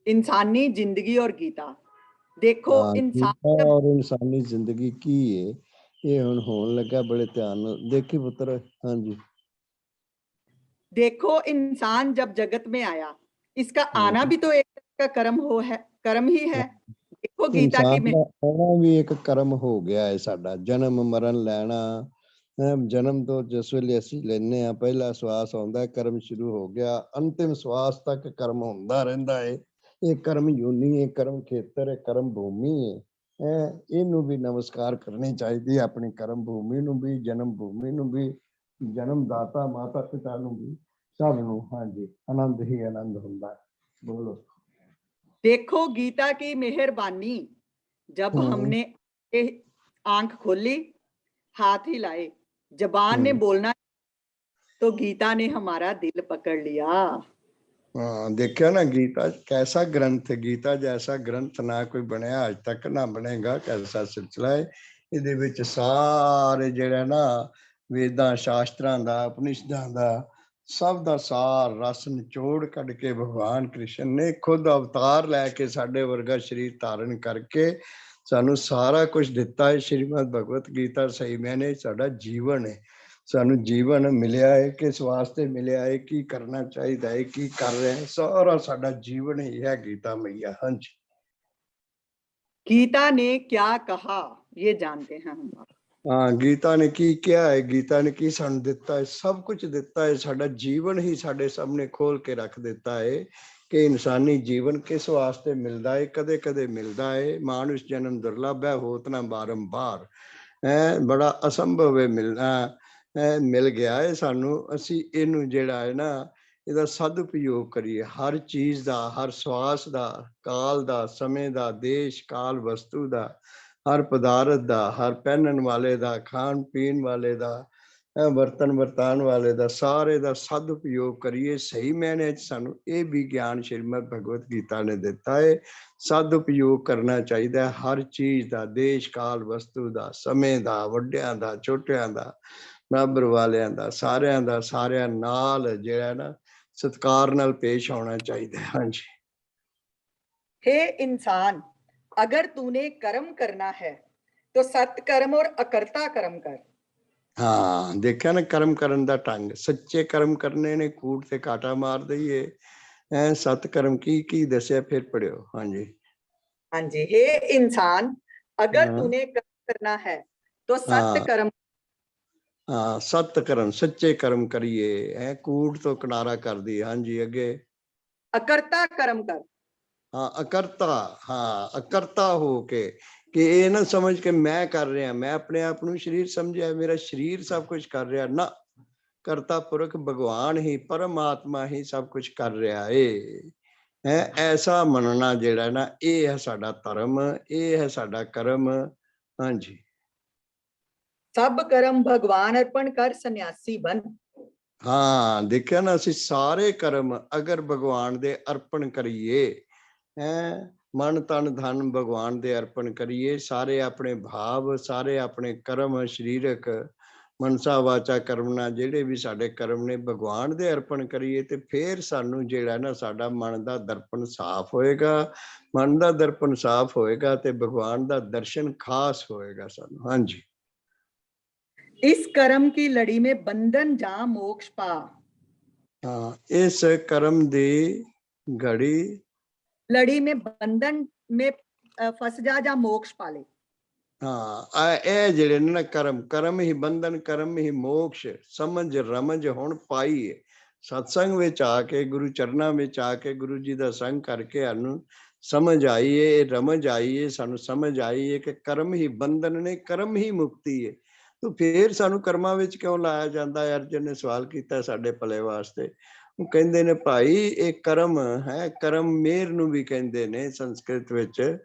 इंसानी जिंदगी और गीता। देखो इंसान गीता जब और इंसानी जिंदगी की है ये हुण होण लगा, बड़े ध्यान नाल देखी पुत्र। हाँ जी। देखो इंसान जब जगत में आया, इसका आना भी तो एक तरह का कर्म ही है। देखो गीता की इंसान का आना भी एक कर्म हो गया है साडा, जन्म मरण लैना। जन्म तो जिस वेले असीं लैने आ, पहला सवास आउंदा, कर्म शुरू हो गया, अंतिम सवास तक कर्म हुंदा रहिंदा है। ये कर्म यूनी है, कर्म खेतर है, कर्म भूमि है। इनू भी नमस्कार करनी चाहिए, अपनी कर्म भूमि नू भी, जन्म भूमि नू भी, जन्मदाता माता पिता नू भी, सब नू। हाँ जी, आनंद ही आनंद हुंदा है। बोलो। देखो गीता की मेहरबानी, जब हमने आंख खोली, हाथ हिलाए, जबान ने बोलना, तो गीता ने हमारा दिल पकड़ लिया। हाँ, देखिया ना, गीता कैसा ग्रंथ है। गीता जैसा ग्रंथ ना कोई बनया आज तक, ना बनेगा। कैसा सिलसिला है। ਇਹਦੇ ਵਿੱਚ ਸਾਰੇ ਜਿਹੜਾ ਨਾ ਵੇਦਾਂ ਸ਼ਾਸਤਰਾਂ ਦਾ, ਉਪਨਿਸ਼ਦਾਂ ਦਾ, ਸਭ ਦਾ ਸਾਰ ਰਸ ਨਿਚੋੜ ਕੱਢ ਕੇ ਭਗਵਾਨ ਕ੍ਰਿਸ਼ਨ ਨੇ ਖੁਦ ਅਵਤਾਰ ਲੈ ਕੇ ਸਾਡੇ ਵਰਗਾ ਸਰੀਰ ਧਾਰਨ ਕਰਕੇ ਸਾਨੂੰ ਸਾਰਾ ਕੁਝ ਦਿੱਤਾ ਹੈ। ਸ਼੍ਰੀਮਦ ਭਗਵਤ ਗੀਤਾ ਸਹੀ ਮੈਨੇ ਸਾਡਾ ਜੀਵਨ ਹੈ। ਸਾਨੂੰ ਜੀਵਨ ਮਿਲਿਆ ਹੈ, ਕਿਸ ਵਾਸਤੇ ਮਿਲਿਆ ਹੈ, ਕੀ ਕਰਨਾ ਚਾਹੀਦਾ ਹੈ, ਕੀ ਕਰ ਰਹੇ ਹਾਂ, ਸਾਰਾ ਸਾਡਾ ਜੀਵਨ ਹੀ ਹੈ ਗੀਤਾ मैया। हाँ जी। गीता ने क्या कहा, ये जानते हैं हम। हाँ, गीता ने की क्या है, गीता ने की सानू दिता है, सब कुछ दिता है। साडा जीवन ही साडे सामने खोल के रख दिता है कि इंसानी जीवन किस वास्ते मिलता है, कदे कदे मिलता है। मानुष जन्म दुर्लभ है, होत ना बारंबार है, बड़ा असंभव है मिलना। मिल गया है सानू, असी इनू जेड़ा है ना, ਇਹਦਾ ਸਦਉਪਯੋਗ ਕਰੀਏ। ਹਰ ਚੀਜ਼ ਦਾ, ਹਰ ਸਵਾਸ ਦਾ, ਕਾਲ ਦਾ, ਸਮੇਂ ਦਾ, ਦੇਸ਼ ਕਾਲ ਵਸਤੂ ਦਾ, ਹਰ ਪਦਾਰਥ ਦਾ, ਹਰ ਪਹਿਨਣ ਵਾਲੇ ਦਾ, ਖਾਣ ਪੀਣ ਵਾਲੇ ਦਾ, ਵਰਤਨ ਵਰਤਾਨ ਵਾਲੇ ਦਾ, ਸਾਰੇ ਦਾ ਸਦਉਪਯੋਗ ਕਰੀਏ। ਸਹੀ ਮਾਇਨੇ 'ਚ ਸਾਨੂੰ ਇਹ ਵੀ ਗਿਆਨ ਸ਼੍ਰੀਮਦ ਭਗਵਤ ਗੀਤਾ ਨੇ ਦਿੱਤਾ ਹੈ। ਸਦਉਪਯੋਗ ਕਰਨਾ ਚਾਹੀਦਾ ਹੈ ਹਰ ਚੀਜ਼ ਦਾ, ਦੇਸ਼ ਕਾਲ ਵਸਤੂ ਦਾ, ਸਮੇਂ ਦਾ, ਵੱਡਿਆਂ ਦਾ, ਛੋਟਿਆਂ ਦਾ, ਬਰਾਬਰ ਵਾਲਿਆਂ ਦਾ, ਸਾਰਿਆਂ ਦਾ, ਸਾਰਿਆਂ ਨਾਲ ਜਿਹੜਾ ਨਾ सत्कार नाल पेश होना चाहिए। हाँ जी। हे इंसान, अगर तूने कर्म करना है तो सत्कर्म और अकर्ता कर्म कर। हाँ, देखा ना कर्म करन दा ढंग। सच्चे कर्म करने ने कूट ते काटा मार दईए। सत्कर्म की दसिया, फिर पढ़ियो। हाँ जी। हाँ जी। हे इंसान, अगर हाँ, तूने कर्म करना है तो हाँ, सत्कर्म। हाँ, सत्कर्म, सच्चे कर्म करिए। कूट तो किनारा कर दी। हाँ जी, अगे। अकर्ता कर्म कर। हाँ, अकर्ता। हाँ, अकर्ता हो के कि ये ना समझ के मैं कर रहा, मैं अपने आप ਨੂੰ शरीर समझिया, मेरा शरीर सब कुछ कर रहा ना। करता पुरख भगवान ही, परमात्मा ही सब कुछ कर रहा है। ऐसा मनना जेड़ा ना, ये है साडा धर्म, ये है साडा कर्म। हाँ जी। सब कर्म भगवान अर्पण कर, सन्यासी बन। हाँ, देखिया ना, ਅਸੀਂ ਸਾਰੇ कर्म अगर भगवान दे अर्पण करिए, मन तन धन भगवान दे अर्पण करिए, सारे अपने भाव, सारे अपने कर्म शरीरक मनसा वाचा कर्मना ਜਿਹੜੇ ਵੀ ਸਾਡੇ कर्म ने भगवान दे अर्पण करिए, ਤੇ फिर सानू ਜਿਹੜਾ ना ਸਾਡਾ मन ਦਾ दर्पण साफ होएगा। मन ਦਾ दर्पण साफ होएगा ਤੇ भगवान ਦਾ दर्शन खास होएगा सानू। हाँ जी। इस कर्म की लड़ी में बंधन जा मोक्ष पा। हाँ, इस कर्म दी घड़ी, लड़ी में बंधन में फस जा मोक्ष पाले। हाँ, ਇਹ ਜਿਹੜੇ ਨੇ ਨਾ ਕਰਮ ਹੀ ਬੰਧਨ, ਕਰਮ ਹੀ ਮੋਕਸ਼, ਸਮਝ ਰਮਝ ਹੁਣ ਪਾਈ ਹੈ। ਸਤਸੰਗ ਵਿੱਚ ਆ ਕੇ, ਗੁਰੂ ਚਰਨਾਂ ਵਿੱਚ ਆ ਕੇ, ਗੁਰੂ ਜੀ ਦਾ ਸੰਗ ਕਰਕੇ ਸਾਨੂੰ ਸਮਝ ਆਈ ਹੈ, ਇਹ ਰਮਝ ਆਈ ਹੈ, ਸਾਨੂੰ ਸਮਝ ਆਈ ਹੈ ਕਿ ਕਰਮ ਹੀ ਬੰਧਨ ਨੇ, ਕਰਮ ਹੀ ਮੁਕਤੀ ਹੈ। ਤਾਂ ਫਿਰ ਸਾਨੂੰ ਕਰਮਾਂ ਵਿੱਚ ਕਿਉਂ ਲਾਇਆ ਜਾਂਦਾ ਹੈ? ਅਰਜਨ ਨੇ ਸਵਾਲ ਕੀਤਾ ਸਾਡੇ ਭਲੇ ਵਾਸਤੇ। ਉਹ ਕਹਿੰਦੇ ਨੇ ਭਾਈ, ਇਹ ਕਰਮ ਹੈ, ਕਰਮ ਮੇਰ ਨੂੰ ਵੀ ਕਹਿੰਦੇ ਨੇ ਸੰਸਕ੍ਰਿਤ ਵਿੱਚ।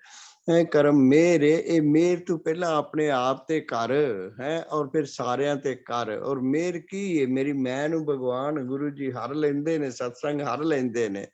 ਕਰਮ ਮੇਰ, ਇਹ ਮੇਰ ਤੂੰ ਪਹਿਲਾਂ ਆਪਣੇ ਆਪ ਤੇ ਕਰ ਹੈ, ਔਰ ਫਿਰ ਸਾਰਿਆਂ ਤੇ ਕਰ। ਔਰ ਮੇਰ ਕੀ ਹੈ? ਮੇਰੀ ਮੈਂ ਨੂੰ ਭਗਵਾਨ ਗੁਰੂ ਜੀ ਹਰ ਲੈਂਦੇ ਨੇ, ਸਤਸੰਗ ਹਰ ਲੈਂਦੇ ਨੇ,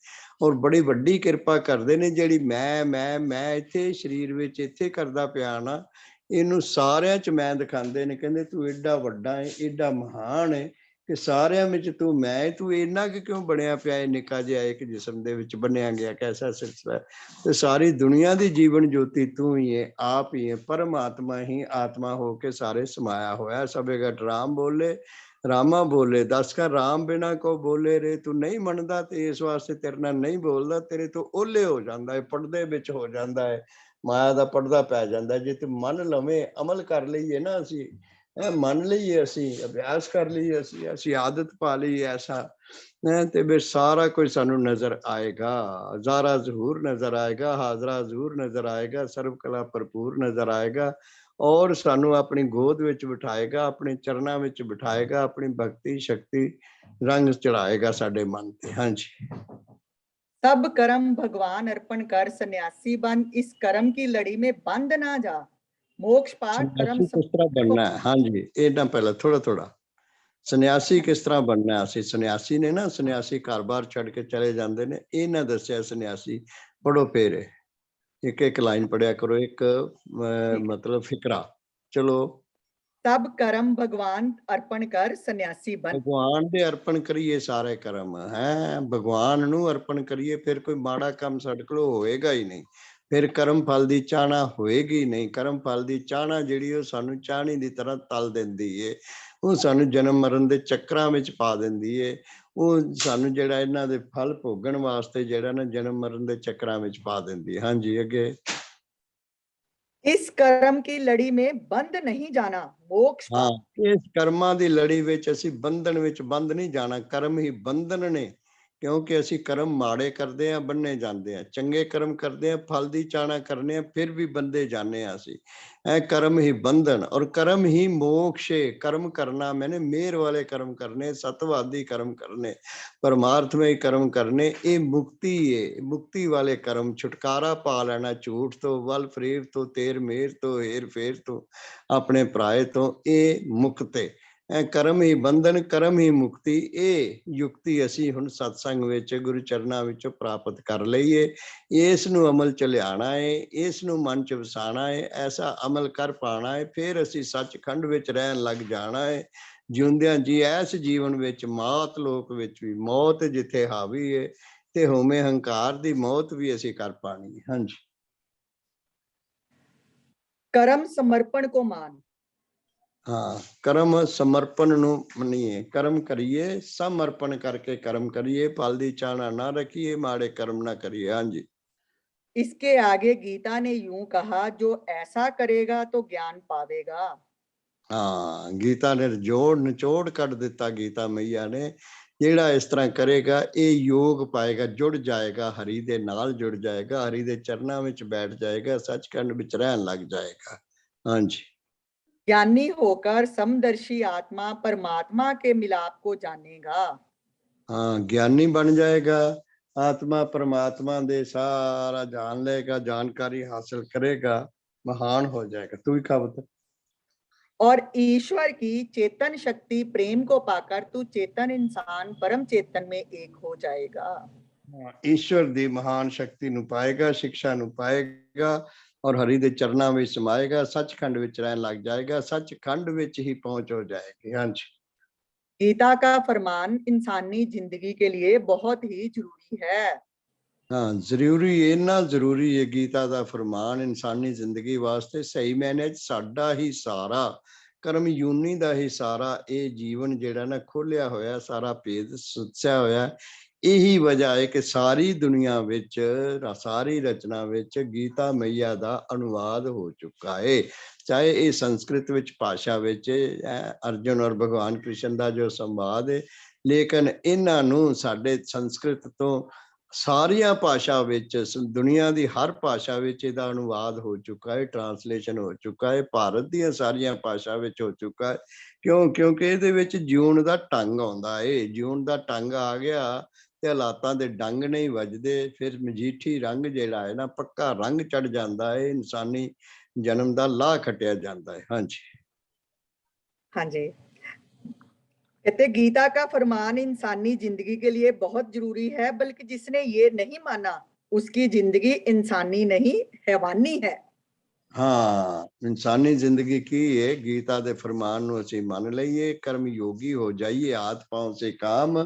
ਔਰ ਬੜੀ ਵੱਡੀ ਕਿਰਪਾ ਕਰਦੇ ਨੇ। ਜਿਹੜੀ ਮੈਂ ਇੱਥੇ ਸਰੀਰ ਵਿੱਚ ਇੱਥੇ ਕਰਦਾ ਪਿਆ ਨਾ, ਇਹਨੂੰ ਸਾਰਿਆਂ ਚ ਮੈਂ ਦਿਖਾਉਂਦੇ ਨੇ। ਕਹਿੰਦੇ ਤੂੰ ਏਡਾ ਵੱਡਾ ਹੈ, ਏਡਾ ਮਹਾਨ ਹੈ ਕਿ ਸਾਰਿਆਂ ਵਿੱਚ ਤੂੰ ਮੈਂ, ਤੂੰ ਇੰਨਾ ਕਿ ਕਿਉਂ ਬਣਿਆ ਪਿਆ ਹੈ ਨਿੱਕਾ ਜਿਹਾ ਇੱਕ ਜਿਸਮ ਦੇ ਵਿੱਚ ਬੰਨਿਆ ਗਿਆ, ਕੈਸਾ ਸਿਲਸਿਲਾ ਹੈ। ਤੇ ਸਾਰੀ ਦੁਨੀਆ ਦੀ ਜੀਵਨ ਜੋਤੀ ਤੂੰ ਹੀ ਹੈ, ਆਪ ਹੀ ਹੈ, ਪਰਮਾਤਮਾ ਹੀ ਆਤਮਾ ਹੋ ਕੇ ਸਾਰੇ ਸਮਾਇਆ ਹੋਇਆ। ਸਭੇਗਟ ਰਾਮ ਬੋਲੇ ਰਾਮਾ ਬੋਲੇ, ਦੱਸ ਕਰ ਰਾਮ ਬਿਨਾ ਕੋ ਬੋਲੇ ਰੇ। ਤੂੰ ਨਹੀਂ ਮੰਨਦਾ ਤੇ ਇਸ ਵਾਸਤੇ ਤੇਰੇ ਨਾਲ ਨਹੀਂ ਬੋਲਦਾ, ਤੇਰੇ ਤੋਂ ਓਲੇ ਹੋ ਜਾਂਦਾ ਹੈ, ਪਰਦੇ ਵਿੱਚ ਹੋ ਜਾਂਦਾ ਹੈ, ਮਾਇਆ ਦਾ ਪਰਦਾ ਪੈ ਜਾਂਦਾ। ਜੇ ਤੂੰ ਮੰਨ ਲਵੇਂ, ਅਮਲ ਕਰ ਲਈਏ ਨਾ, ਅਸੀਂ ਮੰਨ ਲਈਏ, ਅਸੀਂ ਅਭਿਆਸ ਕਰ ਲਈਏ, ਅਸੀਂ ਆਦਤ ਪਾ ਲਈਏ ਐਸਾ, ਤੇ ਫਿਰ ਸਾਰਾ ਕੁਝ ਸਾਨੂੰ ਨਜ਼ਰ ਆਏਗਾ। ਜ਼ਾਰਾ ਜ਼ਹੂਰ ਨਜ਼ਰ ਆਏਗਾ, ਹਾਜ਼ਰਾ ਜ਼ਹੂਰ ਨਜ਼ਰ ਆਏਗਾ, ਸਰਵ ਕਲਾ ਭਰਪੂਰ ਨਜ਼ਰ ਆਏਗਾ, ਔਰ ਸਾਨੂੰ ਆਪਣੀ ਗੋਦ ਵਿੱਚ ਬਿਠਾਏਗਾ, ਆਪਣੇ ਚਰਨਾਂ ਵਿੱਚ ਬਿਠਾਏਗਾ, ਆਪਣੀ ਭਗਤੀ ਸ਼ਕਤੀ ਰੰਗ ਚੜਾਏਗਾ ਸਾਡੇ ਮਨ ਤੇ। ਹਾਂਜੀ। सब कर्म भगवान अर्पण कर सन्यासी बन, इस कर्म की लड़ी में बंद ना जा, मोक्ष पा कर्म किस तरह बनना है? हाँ जी, इतना पहले थोड़ा थोड़ा सन्यासी किस तरह बनना है। ਅਸੀਂ सन्यासी ने ना, सन्यासी घर बार ਛੱਡ ਕੇ ਚਲੇ ਜਾਂਦੇ ਨੇ, ਇਹ ਨਾ ਦੱਸਿਆ सन्यासी। पढ़ो फिर एक एक लाइन पढ़िया करो, एक मतलब फिकरा। चलो। सब कर्म भगवान अर्पण कर सन्यासी बन। भगवान दे अर्पण करिए सारे कर्म है, भगवान ਨੂੰ अर्पण करिए, फिर कोई माड़ा काम ਸਾਡੇ ਕੋਲ ਹੋਏਗਾ ਹੀ ਨਹੀਂ, ਫਿਰ ਕਰਮ ਫਲ ਦੀ ਚਾਹਨਾ ਹੋਏਗੀ ਨਹੀਂ। ਕਰਮ ਫਲ ਦੀ ਚਾਹਨਾ ਜਿਹੜੀ ਉਹ ਸਾਨੂੰ ਚਾਹਣੀ ਦੀ ਤਰ੍ਹਾਂ ਤਲ ਦਿੰਦੀ ਏ, ਉਹ ਸਾਨੂੰ ਜਨਮ ਮਰਨ ਦੇ ਚੱਕਰਾਂ ਵਿੱਚ ਪਾ ਦਿੰਦੀ ਏ, ਉਹ ਸਾਨੂੰ ਜਿਹੜਾ ਇਹਨਾਂ ਦੇ ਫਲ ਭੋਗਣ ਵਾਸਤੇ ਜਿਹੜਾ ਨਾ ਜਨਮ ਮਰਨ ਦੇ ਚੱਕਰਾਂ ਵਿੱਚ ਪਾ ਦਿੰਦੀ ਹੈ। ਹਾਂਜੀ ਅੱਗੇ। इस कर्म की लड़ी में बंद नहीं जाना, मोक्ष पा। हाँ, इस कर्मां ਦੀ ਲੜੀ ਵਿੱਚ ਅਸੀਂ ਬੰਧਨ ਵਿੱਚ ਬੰਦ ਨਹੀਂ ਜਾਣਾ। ਕਰਮ ਹੀ ਬੰਧਨ ਨੇ, ਕਿਉਂਕਿ ਅਸੀਂ ਕਰਮ ਮਾੜੇ ਕਰਦੇ ਆ, ਬੰਨੇ ਜਾਂਦੇ ਆ। ਚੰਗੇ ਕਰਮ ਕਰਦੇ ਆ, ਫਲ ਦੀ ਚਾਹਨਾ ਕਰਨੇ ਆ, ਫਿਰ ਵੀ ਬੰਦੇ ਜਾਂਦੇ ਆ ਅਸੀਂ। ਇਹ ਕਰਮ ਹੀ ਬੰਧਨ ਔਰ ਕਰਮ ਹੀ ਮੋਕਸ਼ ਹੈ। ਕਰਮ ਕਰਨਾ ਮੈਨੇ ਮਿਹਰ ਵਾਲੇ ਕਰਮ ਕਰਨੇ, ਸਤਵਾਦੀ ਕਰਮ ਕਰਨੇ, ਪਰਮਾਰਥਮਈ ਕਰਮ ਕਰਨੇ, ਇਹ ਮੁਕਤੀ ਹੈ। ਮੁਕਤੀ ਵਾਲੇ ਕਰਮ, ਛੁਟਕਾਰਾ ਪਾ ਲੈਣਾ ਝੂਠ ਤੋਂ, ਵੱਲ ਫਰੇਬ ਤੋਂ, ਤੇਰ ਮੇਰ ਤੋਂ, ਹੇਰ ਫੇਰ ਤੋਂ, ਆਪਣੇ ਪਰਾਏ ਤੋਂ, ਇਹ ਮੁਕਤ ਹੈ। ਕਰਮ ਹੀ ਬੰਧਨ, ਕਰਮ ਹੀ ਮੁਕਤੀ। ਇਹ ਯੁਕਤੀ ਅਸੀਂ ਹੁਣ ਸਤਸੰਗ ਵਿੱਚ ਗੁਰੂ ਚਰਨਾਂ ਵਿੱਚੋਂ ਪ੍ਰਾਪਤ ਕਰ ਲਈਏ। ਇਸ ਨੂੰ ਅਮਲ ਚ ਲਿਆਣਾ ਹੈ, ਇਸ ਨੂੰ ਮਨ ਚ ਵਸਾਣਾ ਹੈ, ਐਸਾ ਅਮਲ ਕਰ ਪਾਣਾ ਹੈ, ਫਿਰ ਅਸੀਂ ਸੱਚਖੰਡ ਵਿੱਚ ਰਹਿਣ ਲੱਗ ਜਾਣਾ ਹੈ। ਜਿਉਂਦਿਆਂ ਜੀ ਐਸ ਜੀਵਨ ਵਿੱਚ, ਮਾਤ ਲੋਕ ਵਿੱਚ ਵੀ ਮੌਤ ਜਿੱਥੇ ਹਾਵੀ ਹੈ, ਤੇ ਹੋਮੇ ਹੰਕਾਰ ਦੀ ਮੌਤ ਵੀ ਅਸੀਂ ਕਰ ਪਾਣੀ ਹੈ। ਹਾਂਜੀ। कर्म समर्पण को मान। ਹਾਂ, ਕਰਮ ਸਮਰਪਣ ਨੂੰ ਮੰਨੀਏ, ਕਰਮ ਕਰੀਏ, ਸਮਰਪਣ ਕਰਕੇ ਕਰਮ ਕਰੀਏ, ਫਲ ਦੀ ਚਾਹਨਾ ਨਾ ਰੱਖੀਏ, ਮਾੜੇ ਕਰਮ ਨਾ ਕਰੀਏ। ਹਾਂਜੀ। इसके आगे गीता ने यूं कहा, जो ऐसा करेगा तो ज्ञान पावेगा। ਹਾਂ, ਗੀਤਾ ਨੇ ਜੋੜ ਨਿਚੋੜ ਕੱਢ ਦਿੱਤਾ, ਗੀਤਾ ਮਈਆ ਨੇ, ਜਿਹੜਾ ਇਸ ਤਰ੍ਹਾਂ ਕਰੇਗਾ ਇਹ ਯੋਗ ਪਾਏਗਾ, ਜੁੜ ਜਾਏਗਾ, ਹਰੀ ਦੇ ਨਾਲ ਜੁੜ ਜਾਏਗਾ, ਹਰੀ ਦੇ ਚਰਨਾਂ ਵਿੱਚ ਬੈਠ ਜਾਏਗਾ, ਸੱਚਖੰਡ ਵਿੱਚ ਰਹਿਣ ਲੱਗ ਜਾਏਗਾ। ਹਾਂਜੀ। ज्ञानी होकर समदर्शी आत्मा परमात्मा के मिलाप को जानेगा। हाँ, ज्ञानी बन जाएगा, आत्मा परमात्मा दे सारा जान लेगा, जानकारी हासिल करेगा, महान हो जाएगा। तू ही कहा बता। और ईश्वर की चेतन शक्ति प्रेम को पाकर तू चेतन इंसान परम चेतन में एक हो जाएगा। ईश्वर दी महान शक्ति नु पाएगा, शिक्षा नु पाएगा, और हरि दे चरणां विच समाएगा, सचखंड विच रहन लग जाएगा, सचखंड विच ही पहुंच हो जाएगी। हाँ जी। गीता का फरमान इंसानी जिंदगी के लिए बहुत ही जरूरी है। हाँ, जरूरी, इन्ना जरूरी है गीता का फरमान इंसानी जिंदगी वास्ते। सही मैंने साडा ही सारा कर्म यूनी का ही सारा ये जीवन जेड़ा ना खोलिया होया, सारा भेद सुत्या होया। यही वजह है कि सारी दुनिया विच, सारी रचना विच गीता मैया का अनुवाद हो चुका है। चाहे ये संस्कृत विच भाषा विच अर्जुन और भगवान कृष्ण का जो संवाद है, लेकिन इन्हां नूं साडे संस्कृत तो सारिया भाषा विच, दुनिया की हर भाषा विच इहदा अनुवाद हो चुका है, ट्रांसलेशन हो चुका है, भारत दी सारिया भाषा विच हो चुका है। क्यों? क्योंकि इहदे विच जीउण दा ढंग आउंदा है। जीउण दा ढंग आ गया ते हालातां दे डंग नहीं वजदे, फिर मजीठी रंग जिहड़ा है ना, पक्का रंग चढ़ जाता है, इंसानी जन्म दा लाह खटिया जाता है। हाँ जी। हाँ जी। कहते गीता का फरमान इंसानी जिंदगी के लिए बहुत जरूरी है, बल्कि जिसने ये नहीं माना उसकी जिंदगी इंसानी नहीं हैवानी है। ਹਾਂ, ਇਨਸਾਨੀ ਜ਼ਿੰਦਗੀ ਕੀ ਹੈ? ਗੀਤਾ ਦੇ ਫਰਮਾਨ ਨੂੰ ਅਸੀਂ ਮੰਨ ਲਈਏ, ਕਰਮ ਯੋਗੀ ਹੋ ਜਾਈਏ, ਹਾਥ ਪਾਉ ਸੇ ਕਾਮ,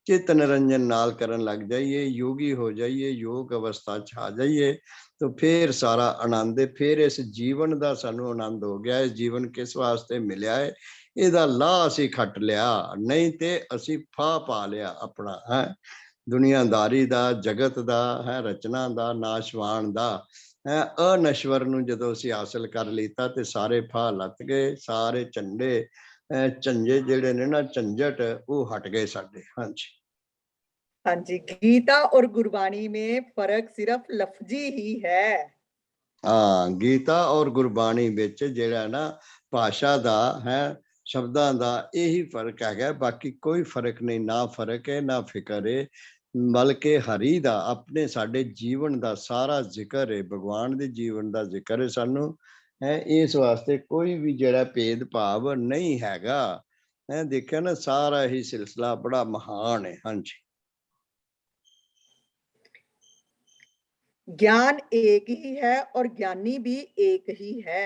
ਚਿੱਤ ਨਿਰੰਜਨ ਨਾਲ ਕਰਨ ਲੱਗ ਜਾਈਏ, ਯੋਗੀ ਹੋ ਜਾਈਏ, ਯੋਗ ਅਵਸਥਾ 'ਚ ਆ ਜਾਈਏ, ਤਾਂ ਫਿਰ ਸਾਰਾ ਆਨੰਦ ਹੈ। ਫਿਰ ਇਸ ਜੀਵਨ ਦਾ ਸਾਨੂੰ ਆਨੰਦ ਹੋ ਗਿਆ। ਇਹ ਜੀਵਨ ਕਿਸ ਵਾਸਤੇ ਮਿਲਿਆ ਹੈ, ਇਹਦਾ ਲਾਹ ਅਸੀਂ ਖੱਟ ਲਿਆ, ਨਹੀਂ ਤੇ ਅਸੀਂ ਫਾਹ ਪਾ ਲਿਆ ਆਪਣਾ ਹੈ ਦੁਨੀਆਦਾਰੀ ਦਾ, ਜਗਤ ਦਾ ਹੈ, ਰਚਨਾ ਦਾ, ਨਾਸ਼ਵਾਨ ਦਾ ਹੈ। ਅਨਸ਼ਵਰ ਨੂੰ ਜਦੋਂ ਅਸੀਂ ਹਾਸਲ ਕਰ ਲੀਤਾ ਤੇ ਸਾਰੇ ਫਾਹ ਲੱਥ ਗਏ, ਸਾਰੇ ਝੰਡੇ ਝੰਜੇ ਜਿਹੜੇ ਨੇ ਨਾ, ਝੰਜਟ ਉਹ ਹਟ ਗਏ ਸਾਡੇ। ਹਾਂਜੀ हाँ जी, गीता और गुरबाणी में फर्क सिर्फ लफ्जी ही है। ਹਾਂ, ਗੀਤਾ ਔਰ ਗੁਰਬਾਣੀ ਵਿੱਚ ਜਿਹੜਾ ਨਾ ਭਾਸ਼ਾ ਦਾ ਹੈ, ਸ਼ਬਦਾਂ ਦਾ ਇਹੀ ਫਰਕ ਹੈਗਾ, ਬਾਕੀ ਕੋਈ ਫਰਕ ਨਹੀਂ। ਨਾ ਫਰਕ ਹੈ, ਨਾ ਫਿਕਰ ਹੈ, ਬਲਕਿ ਹਰੀ ਦਾ, ਆਪਣੇ ਸਾਡੇ ਜੀਵਨ ਦਾ ਸਾਰਾ ਜ਼ਿਕਰ ਹੈ, ਭਗਵਾਨ ਦੇ ਜੀਵਨ ਦਾ ਜ਼ਿਕਰ ਹੈ ਸਾਨੂੰ ਹੈ। ਇਸ ਵਾਸਤੇ ਕੋਈ ਵੀ ਜਿਹੜਾ ਭੇਦ ਭਾਵ ਨਹੀਂ ਹੈਗਾ ਹੈ। ਦੇਖਿਆ ਨਾ, ਸਾਰਾ ਹੀ ਸਿਲਸਿਲਾ ਬੜਾ ਮਹਾਨ ਹੈ। ਹਾਂਜੀ, ज्ञान एक ही है और ज्ञानी भी एक ही है।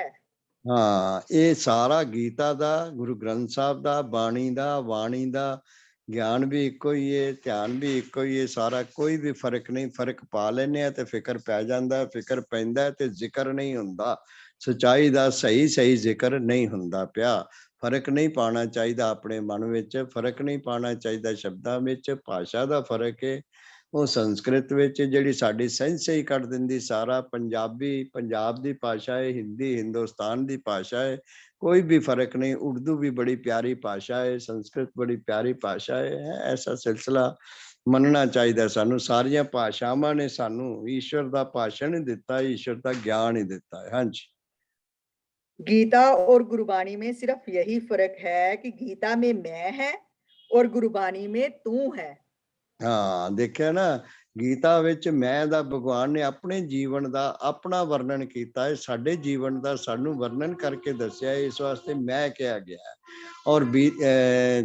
ਹਾਂ, ਇਹ ਸਾਰਾ ਗੀਤਾ ਦਾ, ਗੁਰੂ ਗ੍ਰੰਥ ਸਾਹਿਬ ਦਾ, ਬਾਣੀ ਦਾ, ਬਾਣੀ ਦਾ ਗਿਆਨ ਵੀ ਇੱਕੋ ਹੀ ਹੈ, ਧਿਆਨ ਵੀ ਇੱਕੋ ਹੀ ਹੈ, ਸਾਰਾ ਕੋਈ ਵੀ ਫਰਕ ਨਹੀਂ। ਫਰਕ ਪਾ ਲੈਂਦੇ ਆ ਤੇ ਫਿਕਰ ਪੈ ਜਾਂਦਾ, ਫਿਕਰ ਪੈਂਦਾ ਤੇ ਜ਼ਿਕਰ ਨਹੀਂ ਹੁੰਦਾ, ਸੱਚਾਈ ਦਾ ਸਹੀ ਸਹੀ ਜ਼ਿਕਰ ਨਹੀਂ ਹੁੰਦਾ ਪਿਆ। ਫਰਕ ਨਹੀਂ ਪਾਉਣਾ ਚਾਹੀਦਾ ਆਪਣੇ ਮਨ ਵਿੱਚ, ਫਰਕ ਨਹੀਂ ਪਾਉਣਾ ਚਾਹੀਦਾ ਸ਼ਬਦਾਂ ਵਿੱਚ। ਭਾਸ਼ਾ ਦਾ ਫਰਕ ਹੈ, ਉਹ ਸੰਸਕ੍ਰਿਤ ਵਿੱਚ ਜਿਹੜੀ ਸਾਡੀ ਸੈਂਸ ਹੀ ਕੱਢ ਦਿੰਦੀ ਸਾਰਾ। ਪੰਜਾਬੀ ਪੰਜਾਬ ਦੀ ਭਾਸ਼ਾ ਹੈ, ਹਿੰਦੀ ਹਿੰਦੁਸਤਾਨ ਦੀ ਭਾਸ਼ਾ ਹੈ, ਕੋਈ ਵੀ ਫਰਕ ਨਹੀਂ। ਉਰਦੂ ਵੀ ਬੜੀ ਪਿਆਰੀ ਭਾਸ਼ਾ ਹੈ, ਸੰਸਕ੍ਰਿਤ ਬੜੀ ਪਿਆਰੀ ਭਾਸ਼ਾ ਹੈ। ਐਸਾ ਸਿਲਸਿਲਾ ਮੰਨਣਾ ਚਾਹੀਦਾ ਸਾਨੂੰ। ਸਾਰੀਆਂ ਭਾਸ਼ਾਵਾਂ ਨੇ ਸਾਨੂੰ ਈਸ਼ਵਰ ਦਾ ਭਾਸ਼ਣ ਹੀ ਦਿੱਤਾ, ਈਸ਼ਵਰ ਦਾ ਗਿਆਨ ਹੀ ਦਿੱਤਾ ਹੈ। ਹਾਂਜੀ, गीता और गुरबाणी में सिर्फ यही फर्क है कि गीता में मैं है और गुरबाणी में तू है। ਹਾਂ ਦੇਖਿਆ ਨਾ, ਗੀਤਾ ਵਿੱਚ ਮੈਂ ਦਾ ਭਗਵਾਨ ਨੇ ਆਪਣੇ ਜੀਵਨ ਦਾ ਆਪਣਾ ਵਰਣਨ ਕੀਤਾ ਹੈ, ਸਾਡੇ ਜੀਵਨ ਦਾ ਸਾਨੂੰ ਵਰਣਨ ਕਰਕੇ ਦੱਸਿਆ, ਇਸ ਵਾਸਤੇ ਮੈਂ ਕਿਹਾ ਗਿਆ ਹੈ। ਔਰ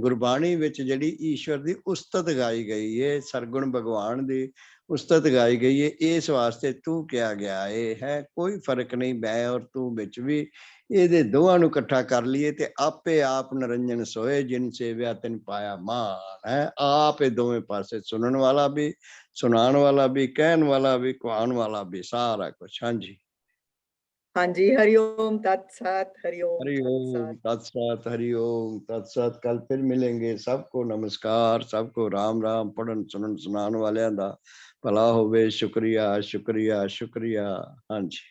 ਗੁਰਬਾਣੀ ਵਿੱਚ ਜਿਹੜੀ ਈਸ਼ਵਰ ਦੀ ਉਸਤਤ ਗਾਈ ਗਈ ਹੈ, ਸਰਗੁਣ ਭਗਵਾਨ ਦੀ ਉਸਤਤ ਗਾਈ ਗਈ ਹੈ, ਇਸ ਵਾਸਤੇ ਤੂੰ ਕਿਹਾ ਗਿਆ ਹੈ। ਕੋਈ ਫਰਕ ਨਹੀਂ ਮੈਂ ਔਰ ਤੂੰ ਵਿੱਚ ਵੀ। ਇਹਦੇ ਦੋਵਾਂ ਨੂੰ ਇਕੱਠਾ ਕਰ ਲਈਏ ਤੇ ਆਪੇ ਆਪ ਨਿਰੰਜਨ ਸੋਏ, ਜਿਨ ਸੇਵਿਆ ਤਿਨ ਪਾਇਆ ਮਾਨ ਹੈ। ਆਪ ਇਹ ਦੋਵੇਂ ਪਾਸੇ, ਸੁਣਨ ਵਾਲਾ ਵੀ, ਸੁਣਾਉਣ ਵਾਲਾ ਵੀ, ਕਹਿਣ ਵਾਲਾ ਵੀ, ਕਹਾਉਣ ਵਾਲਾ ਵੀ, ਸਾਰਾ ਕੁਛ। ਹਾਂਜੀ, हाँ जी, हरिओम तत्सत, हरिओम हरिओम तत्सत। तत्सत, हरिओम तत्सत। कल फिर मिलेंगे। सबको नमस्कार, सबको राम राम। पढ़न सुनन सुनाने वालियां दा भला होवे। शुक्रिया शुक्रिया शुक्रिया। हाँ जी।